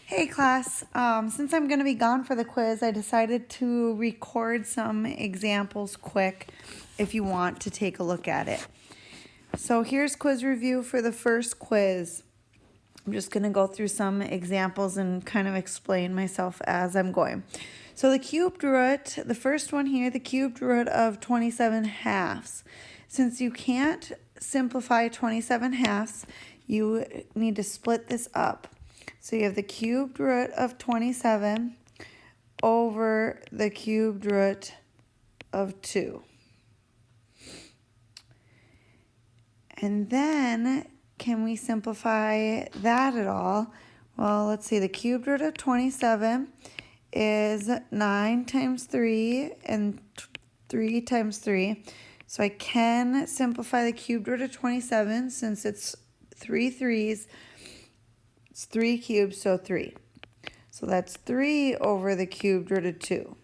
Hey class, since I'm going to be gone for the quiz, I decided to record some examples quick if you want to take a look at it. So here's quiz review for the first quiz. I'm just going to go through some examples and kind of explain myself as I'm going. So the cubed root, the first one here, the cubed root of 27 halves. Since you can't simplify 27 halves, you need to split this up. So you have the cubed root of 27 over the cubed root of 2. And then, can we simplify that at all? Well, let's see, the cubed root of 27 is 9 times 3 and 3 times 3. So I can simplify the cubed root of 27 since it's 3 threes. It's 3 cubed, so 3. So that's 3 over the cubed root of 2.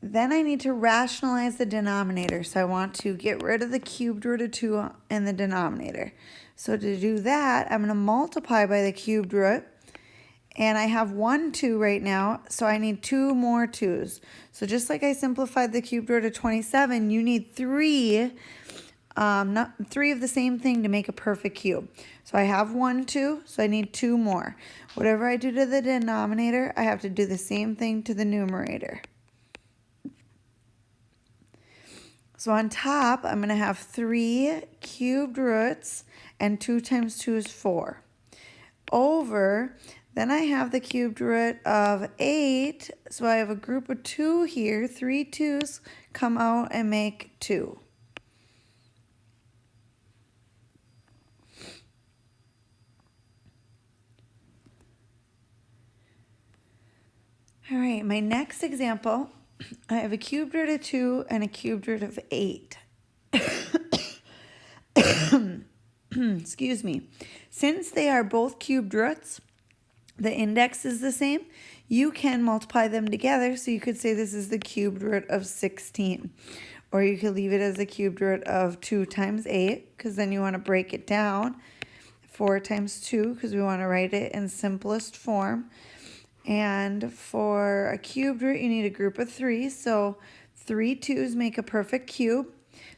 Then I need to rationalize the denominator. So I want to get rid of the cubed root of 2 in the denominator. So to do that, I'm going to multiply by the cubed root. And I have 1 2 right now, so I need 2 more 2's. So just like I simplified the cubed root of 27, you need 3 not 3 of the same thing to make a perfect cube. So I have 1 2, so I need 2 more. Whatever I do to the denominator, I have to do the same thing to the numerator. So on top, I'm going to have 3 cubed roots, and 2 times 2 is 4. Over, then I have the cubed root of 8, so I have a group of 2 here. 3 2's come out and make 2. All right, my next example, I have a cubed root of 2 and a cubed root of 8. Excuse me. Since they are both cubed roots, the index is the same, you can multiply them together. So you could say this is the cubed root of 16. Or you could leave it as the cubed root of 2 times 8, because then you want to break it down. 4 times 2, because we want to write it in simplest form. And for a cubed root, you need a group of 3. So 3 2's make a perfect cube.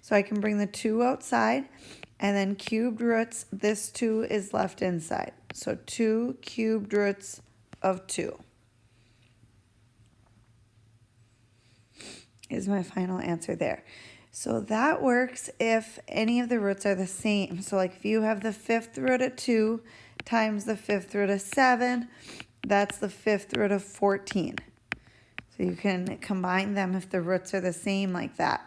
So I can bring the 2 outside. And then cubed roots, this 2 is left inside. So 2 cubed roots of 2 is my final answer there. So that works if any of the roots are the same. So like if you have the 5th root of 2 times the 5th root of 7, that's the 5th root of 14. So you can combine them if the roots are the same like that.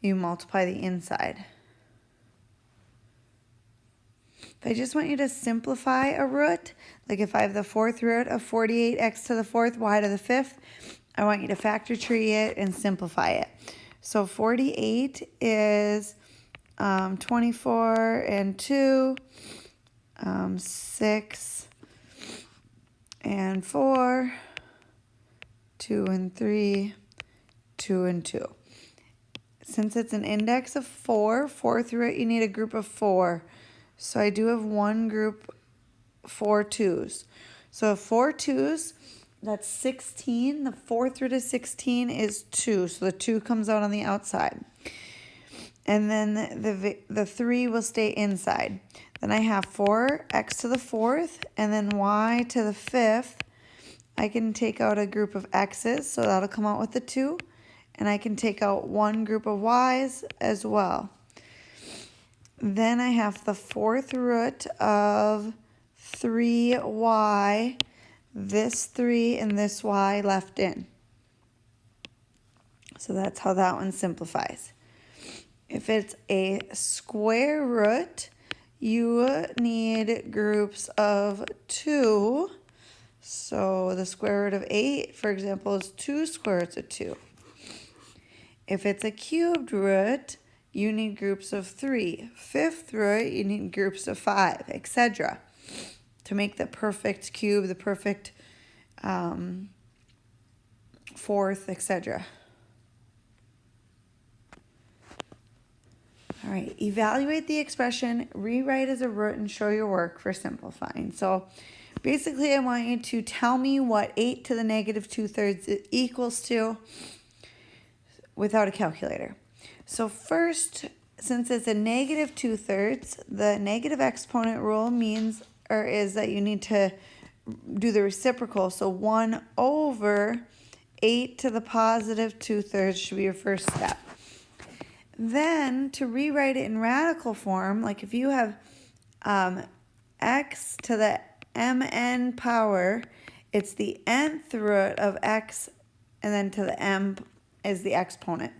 You multiply the inside. If I just want you to simplify a root, like if I have the 4th root of 48, x to the 4th, y to the 5th, I want you to factor tree it and simplify it. So 48 is 24 and 2, 6 and 4, 2 and 3, 2 and 2. Since it's an index of 4, 4th root, you need a group of 4. So I do have one group, 4 2's. So 4 2's, that's 16. The 4th root of 16 is 2. So the 2 comes out on the outside. And then the 3 will stay inside. Then I have 4 x to the 4th and then y to the 5th. I can take out a group of x's, so that'll come out with the 2. And I can take out one group of y's as well. Then I have the 4th root of 3y, this 3 and this y left in. So that's how that one simplifies. If it's a square root, you need groups of 2. So the square root of 8, for example, is 2 square roots of 2. If it's a cubed root, you need groups of 3. 5th root, you need groups of 5, etc. to make the perfect cube, the perfect 4th, etc. All right, evaluate the expression, rewrite as a root, and show your work for simplifying. So basically, I want you to tell me what 8 to the negative 2/3 equals to without a calculator. So first, since it's a negative 2/3, the negative exponent rule means, or is that you need to do the reciprocal. So 1 over 8 to the positive 2/3 should be your first step. Then to rewrite it in radical form, like if you have x to the mn power, it's the nth root of x, and then to the m is the exponent.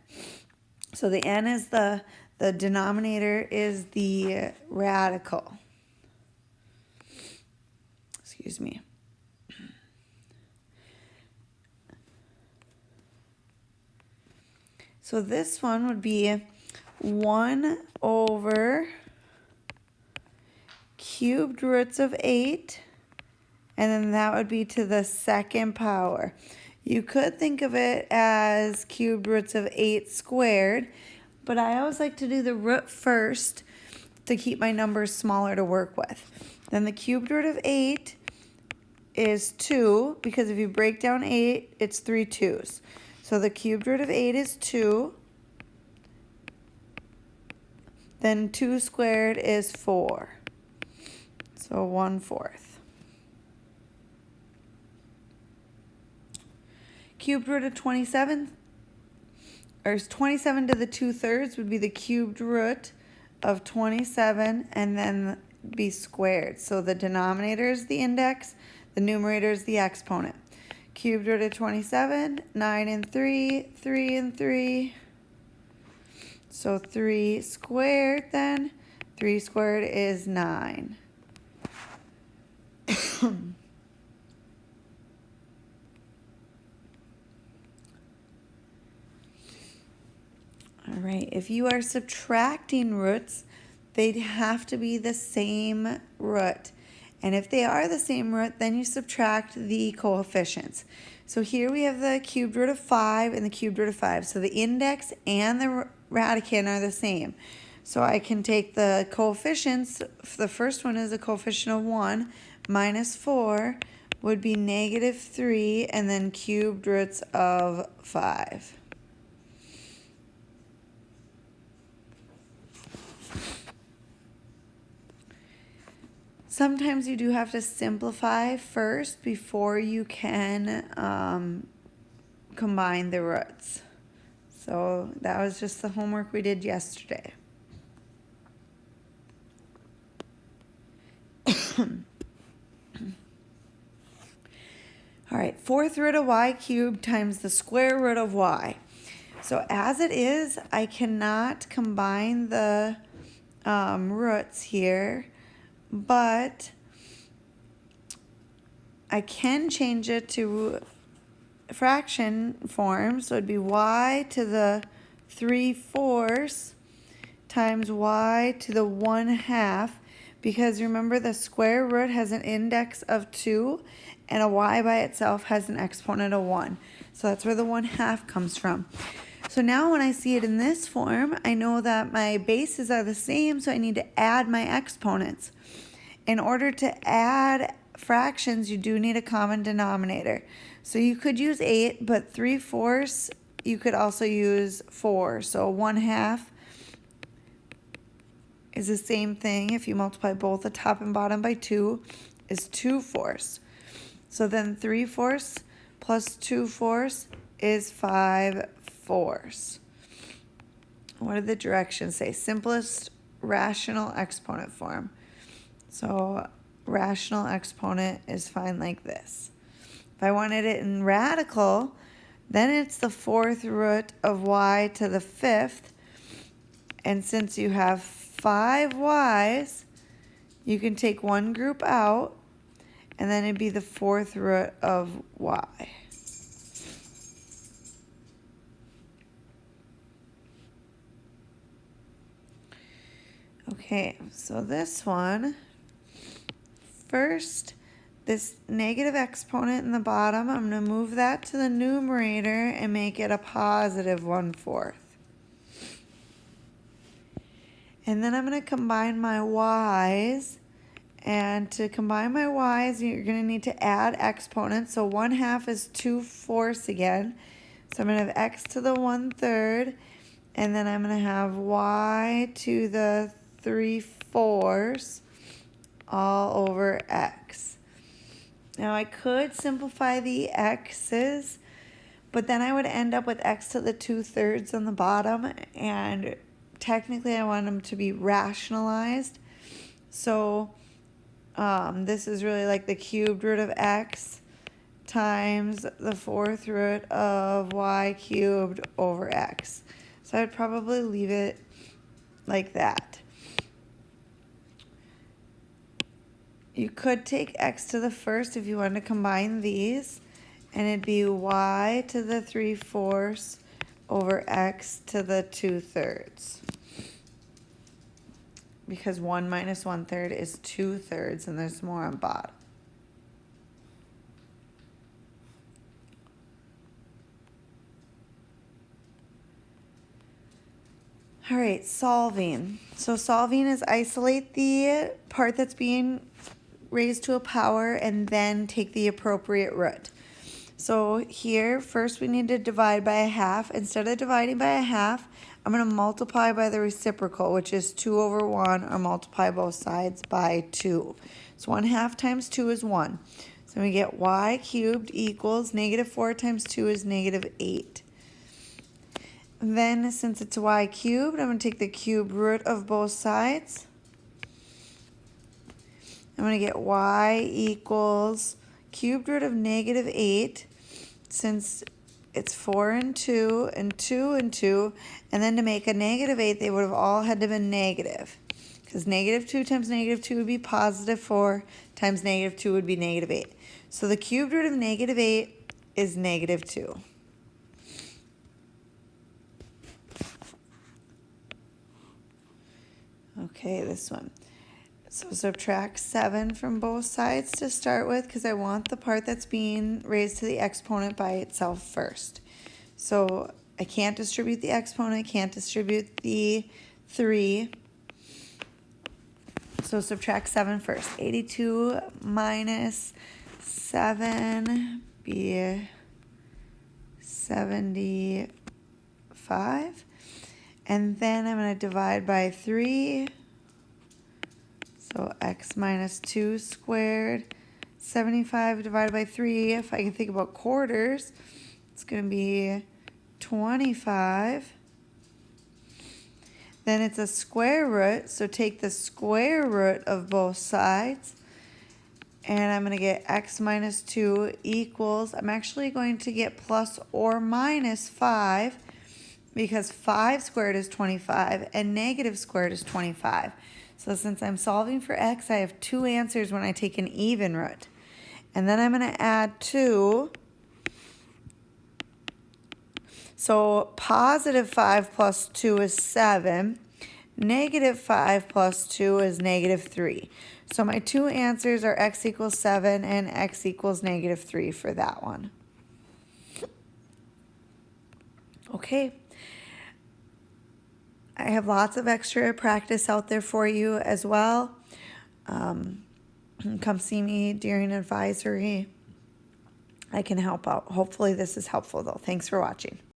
So the n is the denominator is the radical. Excuse me. So this one would be 1 over cubed roots of 8, and then that would be to the second power. You could think of it as cubed roots of 8 squared, but I always like to do the root first to keep my numbers smaller to work with. Then the cubed root of 8 is 2, because if you break down 8, it's 3 2's. So the cubed root of 8 is 2. Then 2 squared is 4. So 1/4. Cubed root of 27, or 27 to the 2/3 would be the cubed root of 27, and then be squared. So the denominator is the index, the numerator is the exponent. Cubed root of 27, 9 and 3, 3 and 3. So 3 squared then. 3 squared is 9. All right, if you are subtracting roots, they'd have to be the same root. And if they are the same root, then you subtract the coefficients. So here we have the cubed root of 5 and the cubed root of 5. So the index and the radicand are the same. So I can take the coefficients. The first one is a coefficient of 1 minus 4 would be negative 3, and then cubed roots of 5. Sometimes you do have to simplify first before you can combine the roots. So that was just the homework we did yesterday. All right, 4th root of y cubed times the square root of y. So as it is, I cannot combine the roots here, but I can change it to fraction form. So it'd be y to the 3/4 times y to the 1/2, because remember the square root has an index of 2 and a y by itself has an exponent of 1. So that's where the 1/2 comes from. So now when I see it in this form, I know that my bases are the same, so I need to add my exponents. In order to add fractions, you do need a common denominator. So you could use 8, but 3/4, you could also use 4. So 1/2 is the same thing. If you multiply both the top and bottom by 2, is 2/4. So then 3/4 plus 2/4 is 5/4. What did the directions say? Simplest rational exponent form. So rational exponent is fine like this. If I wanted it in radical, then it's the 4th root of y to the 5th. And since you have 5 y's, you can take one group out, and then it'd be the 4th root of y. Okay, so this one, first, this negative exponent in the bottom, I'm going to move that to the numerator and make it a positive 1/4. And then I'm going to combine my y's. And to combine my y's, you're going to need to add exponents. So 1/2 is 2/4 again. So I'm going to have x to the 1/3. And then I'm going to have y to the 3/4 all over x. Now I could simplify the x's, but then I would end up with x to the 2/3 on the bottom, and technically I want them to be rationalized. So this is really like the cubed root of x times the 4th root of y cubed over x. So I'd probably leave it like that. You could take x to the 1st if you wanted to combine these, and it'd be y to the 3/4 over x to the 2/3. Because 1 minus 1/3 is 2/3, and there's more on bottom. All right, solving. So solving is isolate the part that's being raised to a power and then take the appropriate root. So here, first we need to divide by 1/2. Instead of dividing by 1/2, I'm going to multiply by the reciprocal, which is 2/1, or multiply both sides by 2. So 1/2 times 2 is 1. So we get y cubed equals -4 times 2 is -8. Then, since it's y cubed, I'm going to take the cube root of both sides. I'm going to get y equals cubed root of -8, since it's 4 and 2 and 2 and 2. And then to make a -8, they would have all had to have been negative. Because -2 times -2 would be +4, times -2 would be -8. So the cubed root of -8 is -2. Okay, this one. So subtract 7 from both sides to start with, because I want the part that's being raised to the exponent by itself first. So I can't distribute the exponent, I can't distribute the 3. So subtract 7 first. 82 minus 7 be 75. And then I'm going to divide by 3. So x minus 2 squared. 75 divided by 3. If I can think about quarters, it's going to be 25. Then it's a square root, so take the square root of both sides. And I'm going to get x minus 2 equals, I'm actually going to get plus or minus 5, because 5 squared is 25 and negative squared is 25. So since I'm solving for x, I have 2 answers when I take an even root. And then I'm going to add 2. So positive 5 plus 2 is 7. Negative 5 plus 2 is -3. So my 2 answers are x equals 7 and x equals -3 for that one. Okay. I have lots of extra practice out there for you as well. Come see me during advisory. I can help out. Hopefully this is helpful though. Thanks for watching.